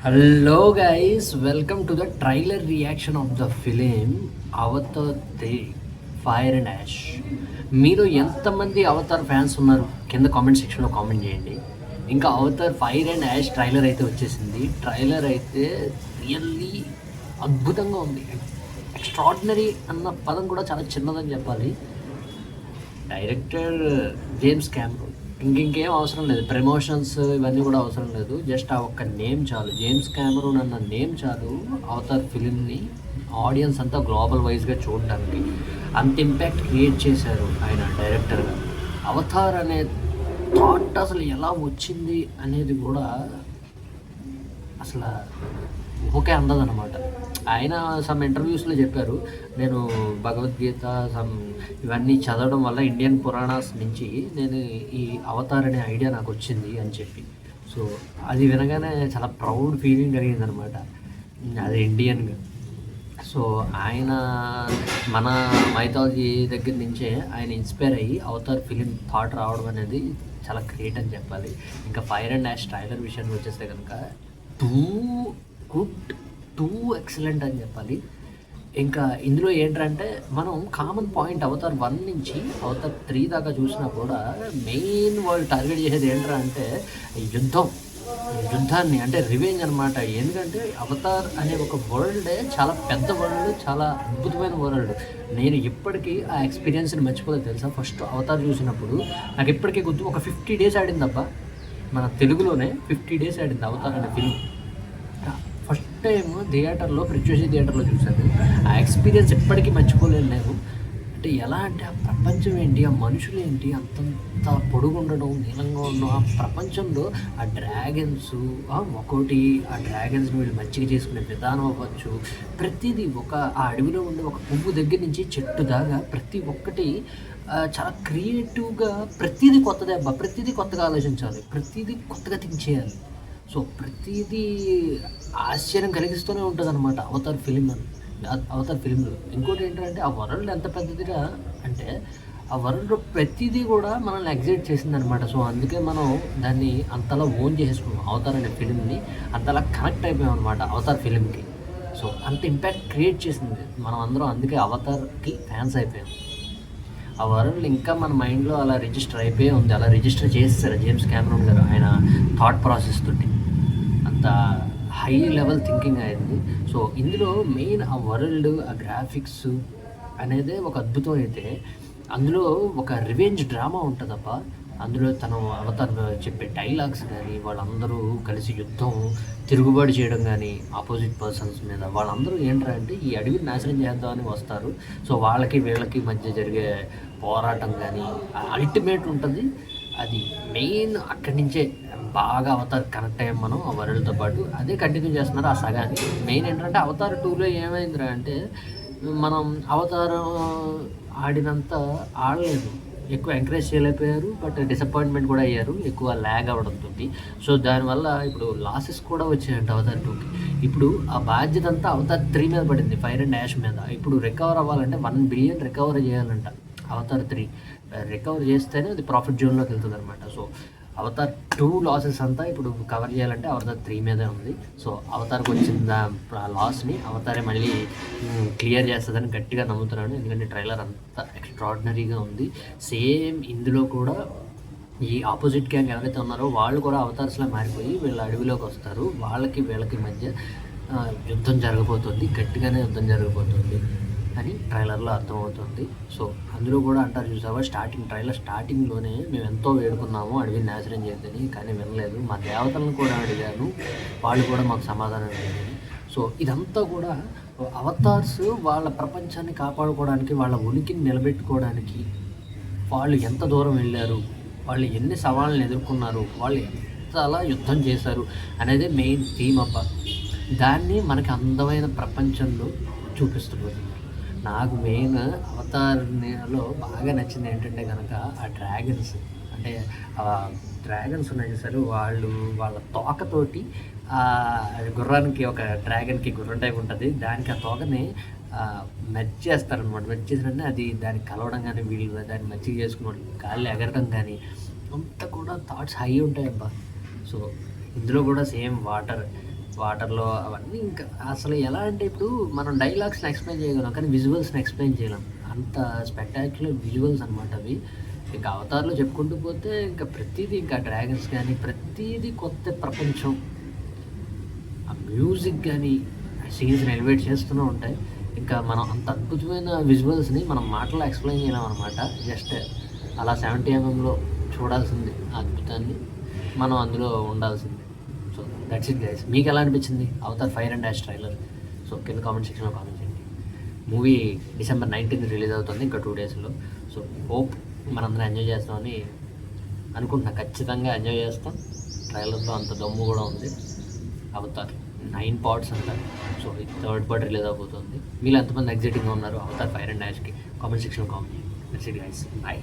Hello guys, welcome to the trailer reaction of the film Avatar 3 fire and ash. మీరు ఎంతమంది Avatar fans ఉన్నారు కింద comment సెక్షన్లో comment చేయండి. ఇంకా Avatar fire and ash trailer అయితే వచ్చేసింది. ట్రైలర్ అయితే రియల్లీ అద్భుతంగా ఉంది. ఎక్స్ట్రాడినరీ అన్న పదం కూడా చాలా చిన్నదని చెప్పాలి. Director James Cameron. ఇంకేం అవసరం లేదు, ప్రమోషన్స్ ఇవన్నీ కూడా అవసరం లేదు. జస్ట్ ఆ ఒక్క నేమ్ చాలు, జేమ్స్ క్యామరూన్ అన్న నేమ్ చాలు అవతార్ ఫిలింని ఆడియన్స్ అంతా గ్లోబల్ వైజ్గా చూడడానికి. అంత ఇంపాక్ట్ క్రియేట్ చేశారు ఆయన డైరెక్టర్గా. అవతార్ అనే థాట్ అసలు ఎలా వచ్చింది అనేది కూడా అసలు ఓకే అందదనమాట. ఆయన సమ్ ఇంటర్వ్యూస్లో చెప్పారు, నేను భగవద్గీత ఇవన్నీ చదవడం వల్ల ఇండియన్ పురాణాస్ నుంచి నేను ఈ అవతార్ అనే ఐడియా నాకు వచ్చింది అని చెప్పి. సో అది వినగానే చాలా ప్రౌడ్ ఫీలింగ్ కలిగిందనమాట, అది ఇండియన్గా. సో ఆయన మన మైథాలజీ దగ్గర నుంచే ఆయన ఇన్స్పైర్ అయ్యి అవతార్ ఫిలిం థాట్ రావడం అనేది చాలా గ్రేట్ అని చెప్పాలి. ఇంకా ఫైర్ అండ్ యాష్ ట్రైలర్ విషయానికి వచ్చేస్తే కనుక టూ గుడ్, టూ ఎక్సలెంట్ అని చెప్పాలి. ఇంకా ఇందులో ఏంటంటే మనం కామన్ పాయింట్ అవతార్ 1 నుంచి అవతార్ 3 దాకా చూసినా కూడా మెయిన్ వాళ్ళు టార్గెట్ చేసేది ఏంటంటే యుద్ధాన్ని, అంటే రివెంజ్ అనమాట. ఎందుకంటే అవతార్ అనే ఒక వరల్డే చాలా పెద్ద వరల్డ్, చాలా అద్భుతమైన వరల్డ్. నేను ఇప్పటికీ ఆ ఎక్స్పీరియన్స్ని మర్చిపోలేదు తెలుసా. ఫస్ట్ అవతార్ చూసినప్పుడు నాకు ఇప్పటికీ గుర్తు, ఒక 50 డేస్ ఆడిందబ్బా మన తెలుగులోనే. 50 డేస్ ఆడింది అవతార్ అనే ఫిలిం. ఫస్ట్ టైం థియేటర్లో, ప్రిచ్యూసి థియేటర్లో చూశాను. ఆ ఎక్స్పీరియన్స్ ఎప్పటికీ మర్చిపోలేను నేను. అంటే ఎలా అంటే ఆ ప్రపంచం ఏంటి, ఆ మనుషులు ఏంటి, అంతంత పొడుగుండడం, నీలంగా ఉండడం, ఆ ప్రపంచంలో ఆ డ్రాగన్స్ ఒక్కోటి, ఆ డ్రాగన్స్ని వీళ్ళు మచ్చిక చేసుకునే విధానం అవ్వచ్చు, ప్రతిదీ ఆ అడవిలో ఉండే ఒక పువ్వు దగ్గర నుంచి చెట్టు దాకా ప్రతి ఒక్కటి చాలా క్రియేటివ్గా, ప్రతిదీ కొత్తదే అబ్బా, ప్రతిదీ కొత్తగా ఆలోచించాలి, ప్రతిదీ కొత్తగా థింక్ చేయాలి. సో ప్రతిదీ ఆశ్చర్యం కలిగిస్తూనే ఉంటుంది అనమాట అవతార్ ఫిలింలో. ఇంకోటి ఏంటంటే ఆ వరల్డ్ ఎంత పెద్దదిగా అంటే ఆ వరల్డ్లో ప్రతిదీ కూడా మనల్ని ఎగ్జైట్ చేసిందనమాట. సో అందుకే మనం దాన్ని అంతలా ఓన్ చేసుకున్నాం, అవతార్ అనే ఫిలింని అంతలా కనెక్ట్ అయిపోయాం అనమాట అవతార్ ఫిలింకి. సో అంత ఇంపాక్ట్ క్రియేట్ చేసింది మనం అందరం, అందుకే అవతార్కి ఫ్యాన్స్ అయిపోయాం. ఆ వరల్డ్ ఇంకా మన మైండ్లో అలా రిజిస్టర్ అయిపోయి ఉంది, అలా రిజిస్టర్ చేస్తారు జేమ్స్ క్యామరూన్ గారు ఆయన థాట్ ప్రాసెస్ తోటి. అంత హై లెవెల్ థింకింగ్ అయింది. సో ఇందులో మెయిన్ ఆ వరల్డ్, ఆ గ్రాఫిక్స్ అనేదే ఒక అద్భుతం. అయితే అందులో ఒక రివెంజ్ డ్రామా ఉంటుందప్ప. అందులో తను అవతార్ చెప్పే డైలాగ్స్ కానీ, వాళ్ళందరూ కలిసి యుద్ధం, తిరుగుబాటు చేయడం కానీ ఆపోజిట్ పర్సన్స్ మీద, వాళ్ళందరూ ఏంటంటే ఈ అడవిని నాశనం చేద్దామని వస్తారు. సో వాళ్ళకి వీళ్ళకి మధ్య జరిగే పోరాటం కానీ అల్టిమేట్ ఉంటుంది. అది మెయిన్ అక్కడి నుంచే బాగా అవతార్ కనెక్ట్ అయ్యాం మనం ఆ వరల్డ్తో పాటు. అదే కంటిన్యూ చేస్తున్నారు ఆ సగాన్ని. మెయిన్ ఏంటంటే అవతార్ 2లో ఏమైందిరా అంటే మనం అవతారం ఆడినంత ఆడలేదు, ఎక్కువ ఎంకరేజ్ చేయలేకపోయారు, బట్ డిసప్పాయింట్మెంట్ కూడా అయ్యారు ఎక్కువ ల్యాగ్ అవ్వడంతో. సో దానివల్ల ఇప్పుడు లాసెస్ కూడా వచ్చాయంట అవతార్ 2కి. ఇప్పుడు ఆ బాధ్యత అంతా అవతార్ 3 మీద పడింది, ఫైర్ అండ్ యాష్ మీద. ఇప్పుడు రికవర్ అవ్వాలంటే 1 బిలియన్ రికవర్ చేయాలంట అవతార్ 3. రికవర్ చేస్తేనే అది ప్రాఫిట్ జోన్లోకి వెళ్తుంది అనమాట. సో అవతార్ 2 లాసెస్ అంతా ఇప్పుడు కవర్ చేయాలంటే అవతార్ 3 మీదే ఉంది. సో అవతార్కి వచ్చిన ఆ లాస్ని అవతారే మళ్ళీ క్లియర్ చేస్తుందని గట్టిగా నమ్ముతున్నాను, ఎందుకంటే ట్రైలర్ అంతా ఎక్స్ట్రాడినరీగా ఉంది. సేమ్ ఇందులో కూడా ఈ ఆపోజిట్ గ్యాంగ్ ఎవరైతే ఉన్నారో వాళ్ళు కూడా అవతార్స్లా మారిపోయి వీళ్ళ అడవిలోకి వస్తారు. వీళ్ళకి మధ్య యుద్ధం జరగబోతుంది, గట్టిగానే యుద్ధం జరగబోతుంది అని ట్రైలర్లో అర్థమవుతుంది. సో అందులో కూడా అంటారు చూసావా, ట్రైలర్ స్టార్టింగ్లోనే మేము ఎంతో వేడుకున్నాము అడవిని నాశనం చేయద్దని, కానీ వినలేదు. మా దేవతలను కూడా అడిగాను, వాళ్ళు కూడా మాకు సమాధానం లేదు. సో ఇదంతా కూడా అవతార్స్ వాళ్ళ ప్రపంచాన్ని కాపాడుకోవడానికి, వాళ్ళ ఉనికిని నిలబెట్టుకోవడానికి వాళ్ళు ఎంత దూరం వెళ్ళారు, వాళ్ళు ఎన్ని సవాళ్ళని ఎదుర్కొన్నారు, వాళ్ళు ఎంతలా యుద్ధం చేశారు అనేది మెయిన్ థీమ్ అబ్బా. దాన్ని మనకి అందమైన ప్రపంచంలో చూపిస్తున్నారు. నాకు మెయిన్ అవతార్లో బాగా నచ్చింది ఏంటంటే కనుక ఆ డ్రాగన్స్. అంటే డ్రాగన్స్ ఉన్నాయి సరే, వాళ్ళ తోకతోటి గుర్రానికి, ఒక డ్రాగన్కి గుర్రం టైప్ ఉంటుంది, దానికి ఆ తోకని మెర్జ్ చేస్తారనమాట. మెర్జ్ చేసినట్టే అది దానికి కలవడం కానీ, వీళ్ళు దాన్ని మచ్చిక చేసుకుని గాలి ఎగరడం కానీ అంతా కూడా థాట్స్ హై ఉంటాయి అబ్బా. సో ఇందులో కూడా సేమ్ వాటర్, వాటర్‌లో అవన్నీ ఇంకా అసలు ఎలా అంటే ఇప్పుడు మనం డైలాగ్స్‌ని ఎక్స్‌ప్లెయిన్ చేయగలం. కానీ విజువల్స్‌ని ఎక్స్‌ప్లెయిన్ చేయలేం. అంత స్పెక్టాక్యులర్ విజువల్స్ అనమాట అవి. ఇంకా 'అవతార్‌లో' చెప్పుకుంటూ పోతే ఇంకా ప్రతీదీ ఇంకా డ్రాగన్స్ గానీ, ప్రతీదీ కొత్త ప్రపంచం. ఆ మ్యూజిక్ గానీ, సీన్స్‌ని ఎలివేట్ చేస్తూనే ఉంటాయి. ఇంకా మనం అంత అద్భుతమైన విజువల్స్‌ని మనం మాటల్లో ఎక్స్‌ప్లెయిన్ చేయలేమనమాట. జస్ట్ అలా 70 ఎంఎంలో చూడాల్సింది ఆ అద్భుతాన్ని. మనం అందులో ఉండాల్సిందే. So, that's it guys. మీకెలా అనిపించింది 'Avatar fire and ash' trailer? So, కింద కామెంట్ సెక్షన్‌లో కామెంట్ చేయండి. మూవీ డిసెంబర్ 19థ్ రిలీజ్ అవుతుంది. ఇంకా 2 డేస్‌లో. సో, హోప్ మనందరం ఎంజాయ్ చేస్తామని అనుకుంటున్నా. ఖచ్చితంగా ఎంజాయ్ చేస్తాం. ట్రైలర్‌లో అంత దమ్ము కూడా ఉంది. 'అవతార్' 9 పార్ట్స్ అంట. సో, ఈ థర్డ్ పార్ట్ రిలీజ్ అవబోతుంది. మీలో ఎంతమంది ఎక్సైటింగ్‌గా ఉన్నారు 'Avatar fire and Yaskhi? Comment సెక్షన్‌లో కామెంట్ చేయండి. That's it guys. బై.